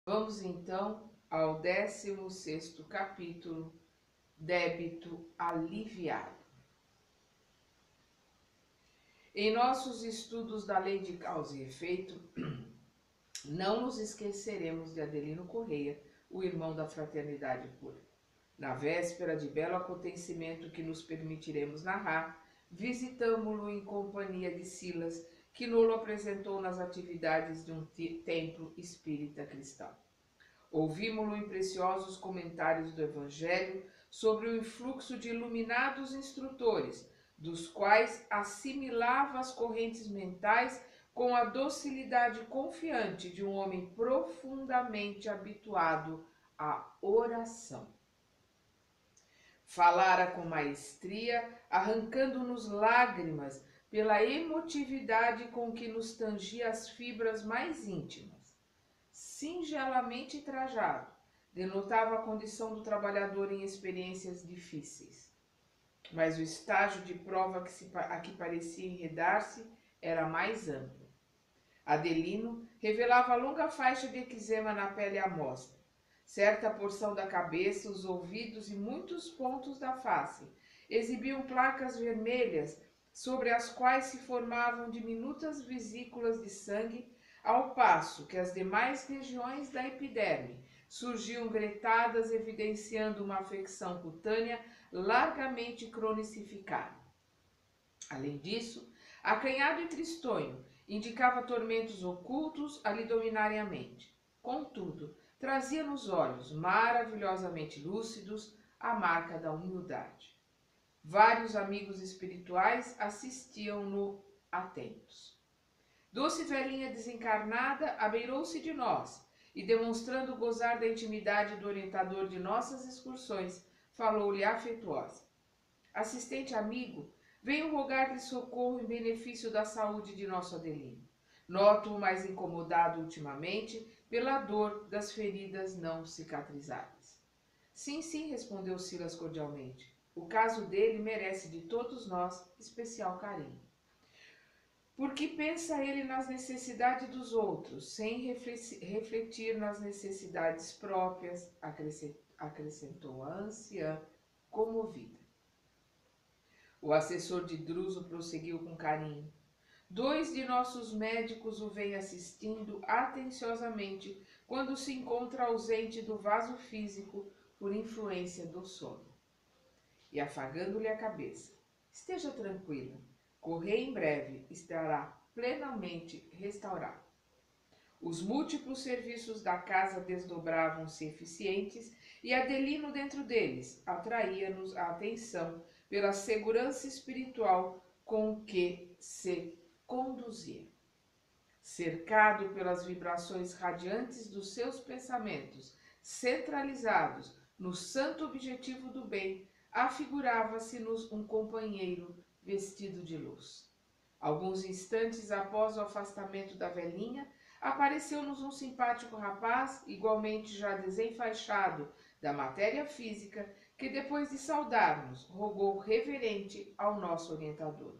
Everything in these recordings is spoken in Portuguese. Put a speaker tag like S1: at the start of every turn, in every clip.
S1: Vamos então ao 16º capítulo, débito aliviado. Em nossos estudos da lei de causa e efeito, não nos esqueceremos de Adelino Correia, o irmão da fraternidade pura. Na véspera de belo acontecimento que nos permitiremos narrar, visitamo-lo em companhia de Silas, que nos apresentou nas atividades de um templo espírita cristão. Ouvimo-lo em preciosos comentários do Evangelho sobre o influxo de iluminados instrutores, dos quais assimilava as correntes mentais com a docilidade confiante de um homem profundamente habituado à oração. Falara com maestria, arrancando-nos lágrimas pela emotividade com que nos tangia as fibras mais íntimas. Singelamente trajado, denotava a condição do trabalhador em experiências difíceis. Mas o estágio de prova a que parecia enredar-se era mais amplo. Adelino revelava longa faixa de eczema na pele à mostra. Certa porção da cabeça, os ouvidos e muitos pontos da face exibiam placas vermelhas sobre as quais se formavam diminutas vesículas de sangue, ao passo que as demais regiões da epiderme surgiam gretadas, evidenciando uma afecção cutânea largamente cronicificada. Além disso, acanhado e tristonho, indicava tormentos ocultos a lhe dominarem a mente. Contudo, trazia nos olhos, maravilhosamente lúcidos, a marca da humildade. Vários amigos espirituais assistiam-no atentos. Doce velhinha desencarnada abeirou-se de nós e, demonstrando gozar da intimidade do orientador de nossas excursões, falou-lhe afetuosa. Assistente amigo, venho rogar-lhe socorro em benefício da saúde de nosso Adelino. Noto-o mais incomodado ultimamente pela dor das feridas não cicatrizadas. Sim, sim, respondeu Silas cordialmente. O caso dele merece de todos nós especial carinho. Porque pensa ele nas necessidades dos outros, sem refletir nas necessidades próprias, acrescentou a anciã, comovida. O assessor de Druso prosseguiu com carinho. 2 de nossos médicos o vêm assistindo atenciosamente quando se encontra ausente do vaso físico por influência do sono. E afagando-lhe a cabeça, esteja tranquila, Correia em breve estará plenamente restaurado. Os múltiplos serviços da casa desdobravam-se eficientes e Adelino dentro deles atraía-nos a atenção pela segurança espiritual com que se conduzia. Cercado pelas vibrações radiantes dos seus pensamentos, centralizados no santo objetivo do bem, afigurava-se-nos um companheiro vestido de luz. Alguns instantes após o afastamento da velhinha, apareceu-nos um simpático rapaz, igualmente já desenfaixado da matéria física, que depois de saudar-nos, rogou reverente ao nosso orientador.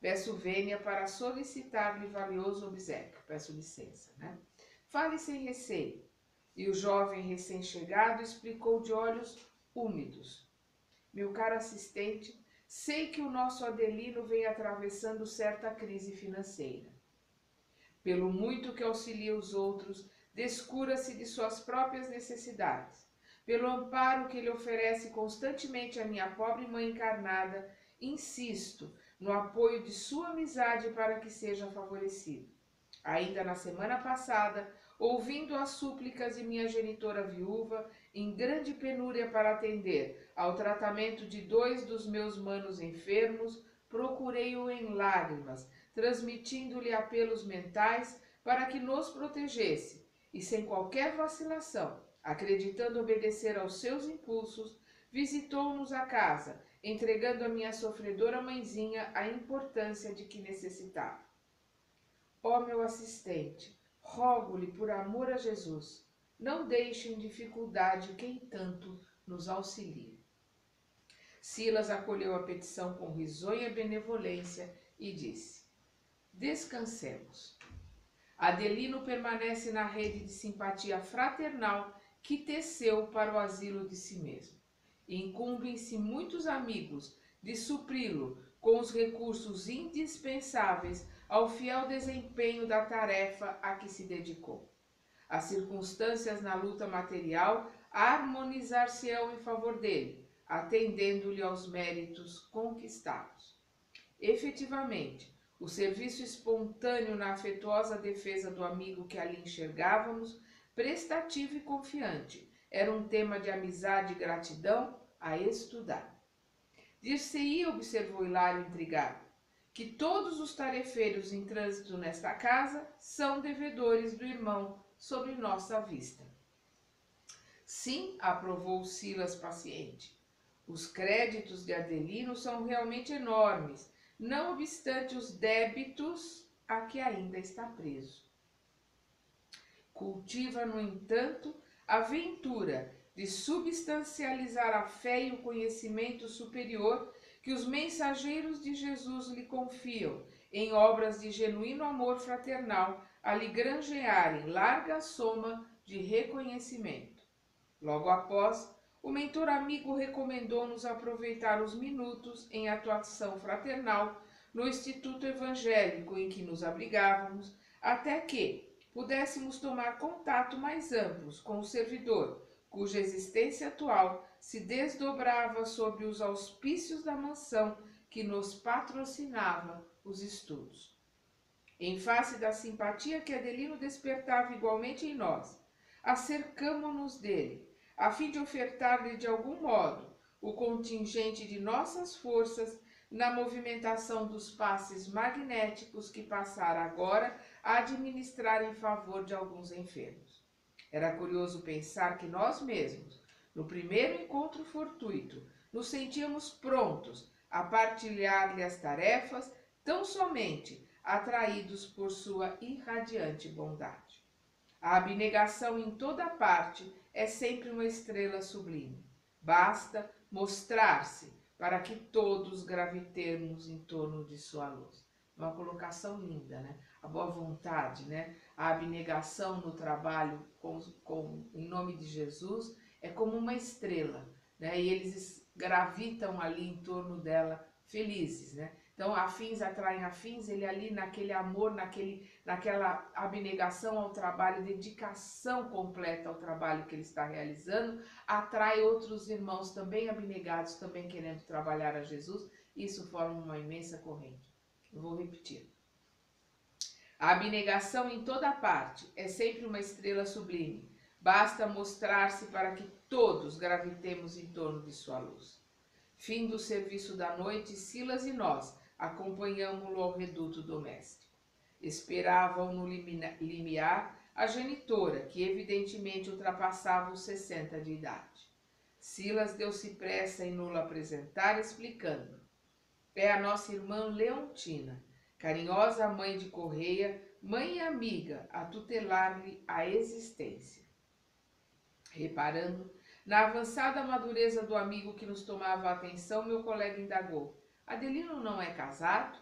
S1: Peço vênia para solicitar-lhe valioso obséquio. Peço licença, né? Fale sem receio. E o jovem recém-chegado explicou de olhos úmidos. Meu caro assistente, sei que o nosso Adelino vem atravessando certa crise financeira. Pelo muito que auxilia os outros, descura-se de suas próprias necessidades. Pelo amparo que lhe oferece constantemente a minha pobre mãe encarnada, insisto no apoio de sua amizade para que seja favorecido. Ainda na semana passada, ouvindo as súplicas de minha genitora viúva, em grande penúria para atender ao tratamento de 2 dos meus manos enfermos, procurei-o em lágrimas, transmitindo-lhe apelos mentais para que nos protegesse, e sem qualquer vacilação, acreditando obedecer aos seus impulsos, visitou-nos a casa, entregando a minha sofredora mãezinha a importância de que necessitava. Ó meu assistente, rogo-lhe por amor a Jesus, não deixe em dificuldade quem tanto nos auxilia. Silas acolheu a petição com risonha benevolência e disse: descansemos. Adelino permanece na rede de simpatia fraternal que teceu para o asilo de si mesmo. Incumbem-se muitos amigos de supri-lo com os recursos indispensáveis ao fiel desempenho da tarefa a que se dedicou. As circunstâncias na luta material harmonizar-se-ão em favor dele, atendendo-lhe aos méritos conquistados. Efetivamente, o serviço espontâneo na afetuosa defesa do amigo que ali enxergávamos, prestativo e confiante, era um tema de amizade e gratidão a estudar. Dir-se-ia, observou Hilário intrigado, que todos os tarefeiros em trânsito nesta casa são devedores do irmão sobre nossa vista. Sim, aprovou Silas paciente. Os créditos de Adelino são realmente enormes, não obstante os débitos a que ainda está preso. Cultiva, no entanto, a ventura de substancializar a fé e o conhecimento superior que os mensageiros de Jesus lhe confiam em obras de genuíno amor fraternal a lhe granjearem larga soma de reconhecimento. Logo após, o mentor amigo recomendou-nos aproveitar os minutos em atuação fraternal no Instituto Evangélico em que nos abrigávamos, até que pudéssemos tomar contato mais amplos com o servidor, cuja existência atual se desdobrava sob os auspícios da mansão que nos patrocinava os estudos. Em face da simpatia que Adelino despertava igualmente em nós, acercamo-nos dele, a fim de ofertar-lhe de algum modo o contingente de nossas forças na movimentação dos passes magnéticos que passara agora a administrar em favor de alguns enfermos. Era curioso pensar que nós mesmos, no primeiro encontro fortuito, nos sentíamos prontos a partilhar-lhe as tarefas, tão somente atraídos por sua irradiante bondade. A abnegação em toda parte é sempre uma estrela sublime. Basta mostrar-se para que todos gravitemos em torno de sua luz. Uma colocação linda, né? A boa vontade, né? A abnegação no trabalho em nome de Jesus é como uma estrela, né? E eles gravitam ali em torno dela felizes, né? Então, afins atraem afins, ele ali naquele amor, naquela abnegação ao trabalho, dedicação completa ao trabalho que ele está realizando, atrai outros irmãos também abnegados, também querendo trabalhar a Jesus. Isso forma uma imensa corrente. Eu vou repetir. A abnegação em toda parte é sempre uma estrela sublime. Basta mostrar-se para que todos gravitemos em torno de sua luz. Fim do serviço da noite, Silas e nós acompanhamo-lo ao reduto doméstico. Esperavam no limiar a genitora, que evidentemente ultrapassava os 60 de idade. Silas deu-se pressa em nos apresentar, explicando. É a nossa irmã Leontina, carinhosa mãe de Correia, mãe e amiga, a tutelar-lhe a existência. Reparando na avançada madureza do amigo que nos tomava a atenção, meu colega indagou. Adelino não é casado?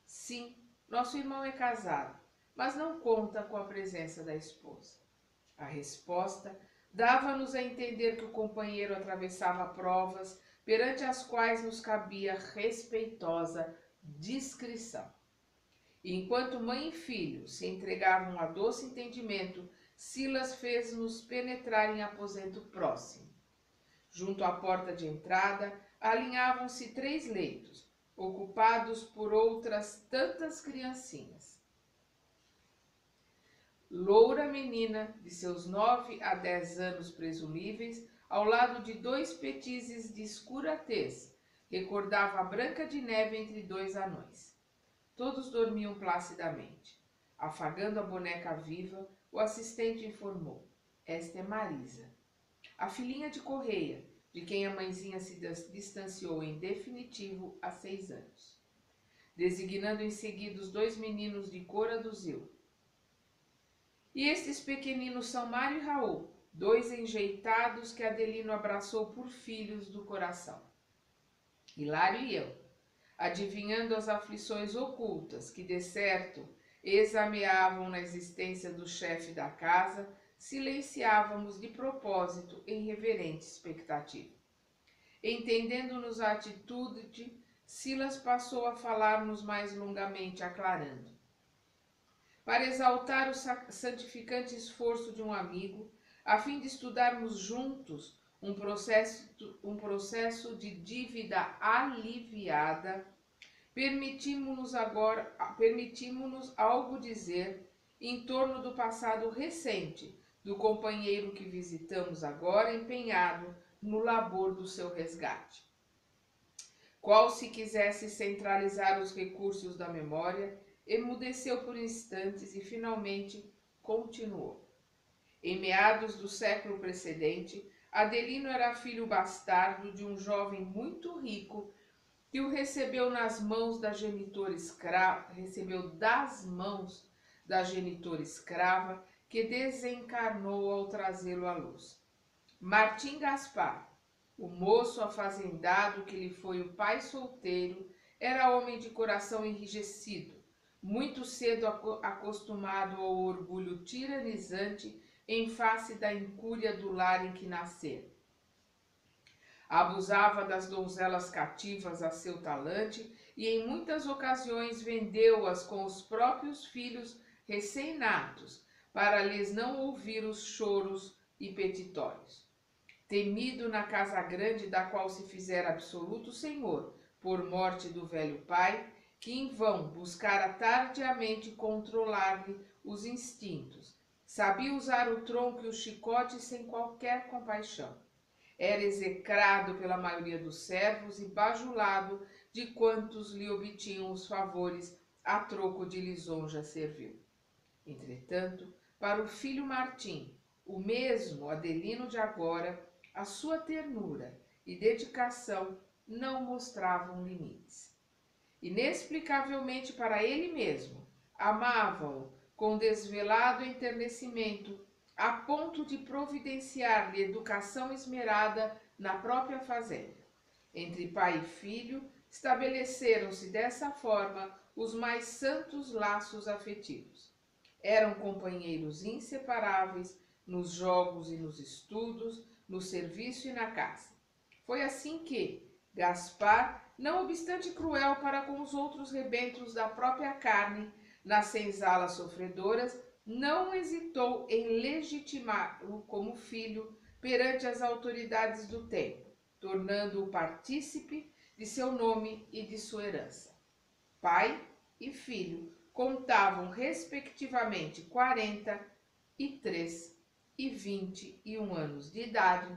S1: Sim, nosso irmão é casado, mas não conta com a presença da esposa. A resposta dava-nos a entender que o companheiro atravessava provas perante as quais nos cabia respeitosa discrição. E enquanto mãe e filho se entregavam a doce entendimento, Silas fez-nos penetrar em aposento próximo. Junto à porta de entrada, alinhavam-se 3 leitos, ocupados por outras tantas criancinhas. Loura menina, de seus 9 a 10 anos presumíveis, ao lado de 2 petizes de escura tez, recordava a Branca de Neve entre 2 anões. Todos dormiam placidamente. Afagando a boneca viva, o assistente informou. Esta é Marisa, a filhinha de Correia, de quem a mãezinha se distanciou em definitivo há 6 anos. Designando em seguida os 2 meninos de cor, aduziu. E estes pequeninos são Mário e Raul, 2 enjeitados que Adelino abraçou por filhos do coração. Hilário e eu, adivinhando as aflições ocultas que, de certo, exameavam na existência do chefe da casa, silenciávamos de propósito em reverente expectativa. Entendendo-nos a atitude, Silas passou a falar-nos mais longamente, aclarando. Para exaltar o santificante esforço de um amigo, a fim de estudarmos juntos um processo de dívida aliviada, permitimos-nos algo dizer em torno do passado recente do companheiro que visitamos agora empenhado no labor do seu resgate. Qual se quisesse centralizar os recursos da memória, emudeceu por instantes e finalmente continuou. Em meados do século precedente, Adelino era filho bastardo de um jovem muito rico que o recebeu das mãos da genitora escrava que desencarnou ao trazê-lo à luz. Martim Gaspar, o moço afazendado que lhe foi o pai solteiro, era homem de coração enrijecido, muito cedo acostumado ao orgulho tiranizante em face da incúria do lar em que nascera. Abusava das donzelas cativas a seu talante e em muitas ocasiões vendeu-as com os próprios filhos recém-natos, para lhes não ouvir os choros e petitórios. Temido na casa grande da qual se fizera absoluto senhor, por morte do velho pai, que em vão buscara tardiamente controlar-lhe os instintos, sabia usar o tronco e o chicote sem qualquer compaixão. Era execrado pela maioria dos servos e bajulado de quantos lhe obtinham os favores a troco de lisonja servil. Entretanto, para o filho Martim, o mesmo Adelino de agora, a sua ternura e dedicação não mostravam limites. Inexplicavelmente para ele mesmo, amava-o com desvelado enternecimento, a ponto de providenciar-lhe educação esmerada na própria fazenda. Entre pai e filho, estabeleceram-se dessa forma os mais santos laços afetivos. Eram companheiros inseparáveis nos jogos e nos estudos, no serviço e na caça. Foi assim que Gaspar, não obstante cruel para com os outros rebentos da própria carne, nas senzalas sofredoras, não hesitou em legitimá-lo como filho perante as autoridades do tempo, tornando-o partícipe de seu nome e de sua herança. Pai e filho contavam respectivamente 43 e 21 anos de idade,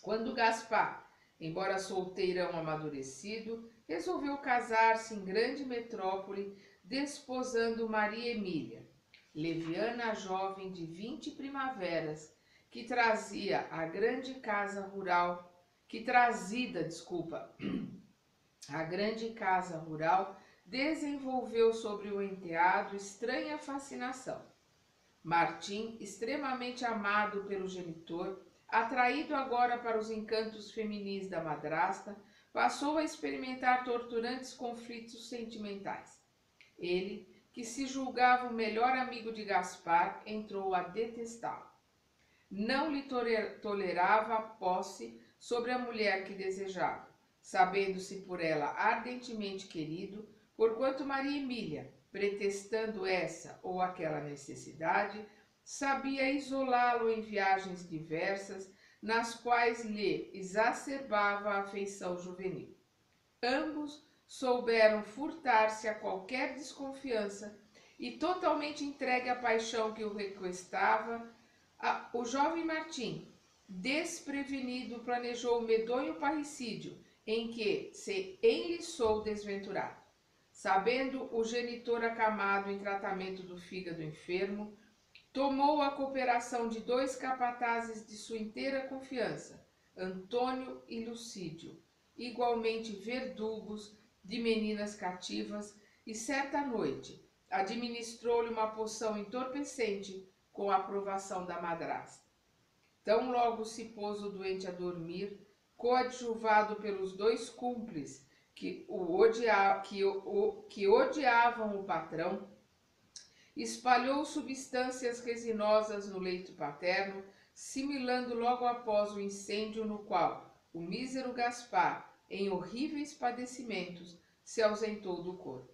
S1: quando Gaspar, embora solteirão amadurecido, resolveu casar-se em grande metrópole, desposando Maria Emília, leviana jovem de 20 primaveras, que trazida a grande casa rural desenvolveu sobre o enteado estranha fascinação. Martim, extremamente amado pelo genitor, atraído agora para os encantos feminis da madrasta, passou a experimentar torturantes conflitos sentimentais. Ele, que se julgava o melhor amigo de Gaspar, entrou a detestá-lo. Não lhe tolerava a posse sobre a mulher que desejava, sabendo-se por ela ardentemente querido, porquanto Maria Emília, pretextando essa ou aquela necessidade, sabia isolá-lo em viagens diversas, nas quais lhe exacerbava a afeição juvenil. Ambos souberam furtar-se a qualquer desconfiança e, totalmente entregue à paixão que o requestava, o jovem Martim, desprevenido, planejou o medonho parricídio em que se enliçou desventurado. Sabendo o genitor acamado em tratamento do fígado enfermo, tomou a cooperação de 2 capatazes de sua inteira confiança, Antônio e Lucídio, igualmente verdugos de meninas cativas, e certa noite administrou-lhe uma poção entorpecente com a aprovação da madrasta. Tão logo se pôs o doente a dormir, coadjuvado pelos 2 cúmplices que odiavam o patrão, espalhou substâncias resinosas no leito paterno, similando logo após o incêndio no qual o mísero Gaspar, em horríveis padecimentos, se ausentou do corpo.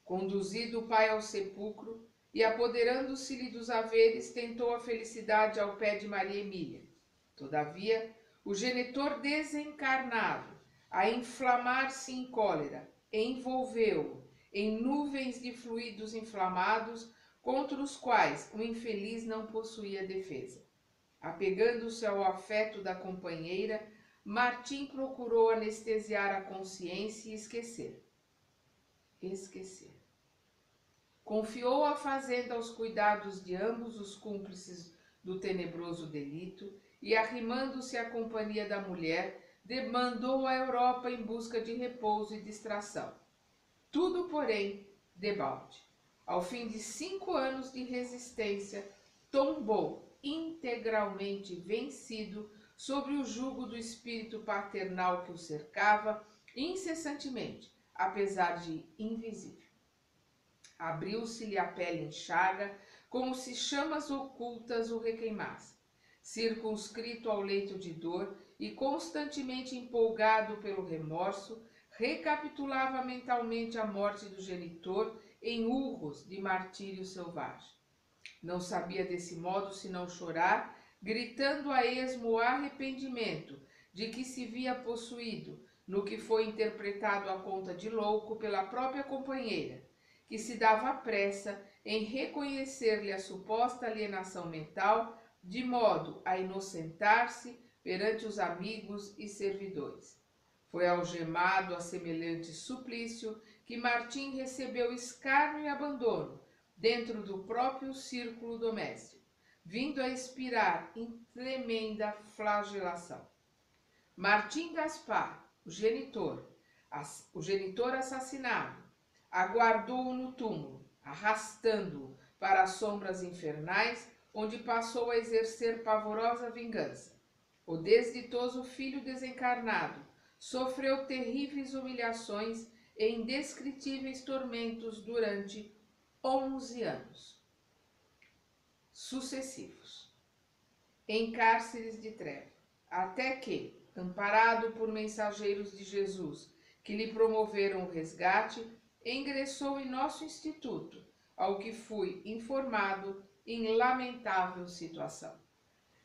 S1: Conduzido o pai ao sepulcro e apoderando-se-lhe dos haveres, tentou a felicidade ao pé de Maria Emília. Todavia, o genitor desencarnado, a inflamar-se em cólera, envolveu-o em nuvens de fluidos inflamados, contra os quais o infeliz não possuía defesa. Apegando-se ao afeto da companheira, Martim procurou anestesiar a consciência e esquecer. Confiou a fazenda aos cuidados de ambos os cúmplices do tenebroso delito e, arrimando-se à companhia da mulher, demandou a Europa em busca de repouso e distração. Tudo, porém, debalde. Ao fim de 5 anos de resistência, tombou integralmente vencido sobre o jugo do espírito paternal que o cercava incessantemente, apesar de invisível. Abriu-se-lhe a pele em chaga, como se chamas ocultas o requeimassem. Circunscrito ao leito de dor e constantemente empolgado pelo remorso, recapitulava mentalmente a morte do genitor em urros de martírio selvagem. Não sabia desse modo senão chorar, gritando a esmo o arrependimento de que se via possuído, no que foi interpretado à conta de louco pela própria companheira, que se dava pressa em reconhecer-lhe a suposta alienação mental, de modo a inocentar-se perante os amigos e servidores. Foi algemado a semelhante suplício que Martim recebeu escárnio e abandono dentro do próprio círculo doméstico, vindo a expirar em tremenda flagelação. Martim Gaspar, o genitor assassinado, aguardou-o no túmulo, arrastando-o para as sombras infernais, onde passou a exercer pavorosa vingança. O desditoso filho desencarnado sofreu terríveis humilhações e indescritíveis tormentos durante 11 anos sucessivos, em cárceres de treva, até que, amparado por mensageiros de Jesus que lhe promoveram o resgate, ingressou em nosso instituto, ao que fui informado em lamentável situação.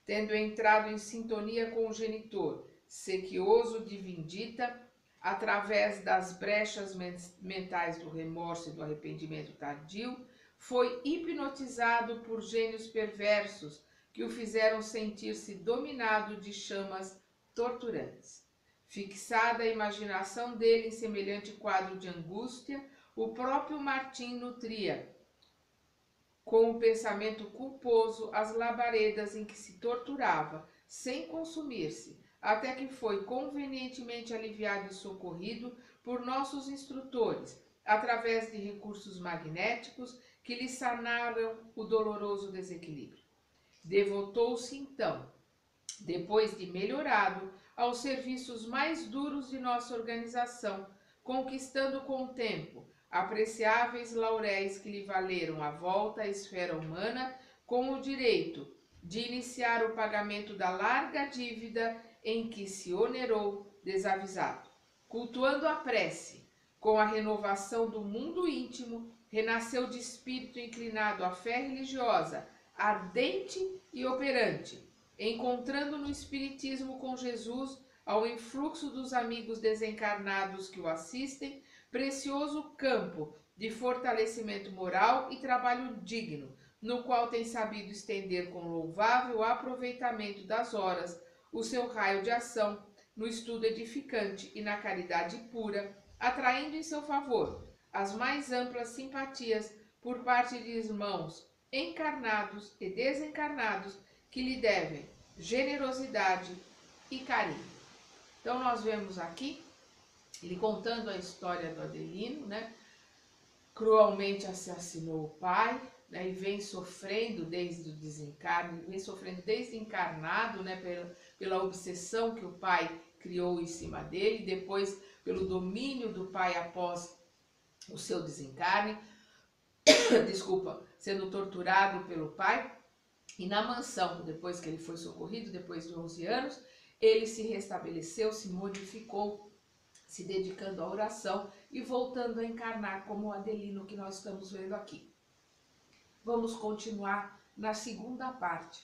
S1: Tendo entrado em sintonia com o genitor, sequioso de vindita, através das brechas mentais do remorso e do arrependimento tardio, foi hipnotizado por gênios perversos que o fizeram sentir-se dominado de chamas torturantes. Fixada a imaginação dele em semelhante quadro de angústia, o próprio Martim nutria, com o pensamento culposo, as labaredas em que se torturava, sem consumir-se, até que foi convenientemente aliviado e socorrido por nossos instrutores, através de recursos magnéticos que lhe sanaram o doloroso desequilíbrio. Devotou-se então, depois de melhorado, aos serviços mais duros de nossa organização, conquistando com o tempo apreciáveis lauréis que lhe valeram a volta à esfera humana, com o direito de iniciar o pagamento da larga dívida em que se onerou desavisado. Cultuando a prece, com a renovação do mundo íntimo, renasceu de espírito inclinado à fé religiosa, ardente e operante, encontrando no espiritismo com Jesus, ao influxo dos amigos desencarnados que o assistem, precioso campo de fortalecimento moral e trabalho digno, no qual tem sabido estender com louvável aproveitamento das horas o seu raio de ação no estudo edificante e na caridade pura, atraindo em seu favor as mais amplas simpatias por parte de irmãos encarnados e desencarnados que lhe devem generosidade e carinho. Então nós vemos aqui ele contando a história do Adelino, né? Cruelmente assassinou o pai, né? E vem sofrendo desde o desencarne, vem sofrendo desde encarnado, né? Pela obsessão que o pai criou em cima dele, depois pelo domínio do pai após o seu desencarne. desculpa, sendo torturado pelo pai. E na mansão, depois que ele foi socorrido, depois de 11 anos, ele se restabeleceu, se modificou, se dedicando à oração e voltando a encarnar como o Adelino que nós estamos vendo aqui. Vamos continuar na segunda parte.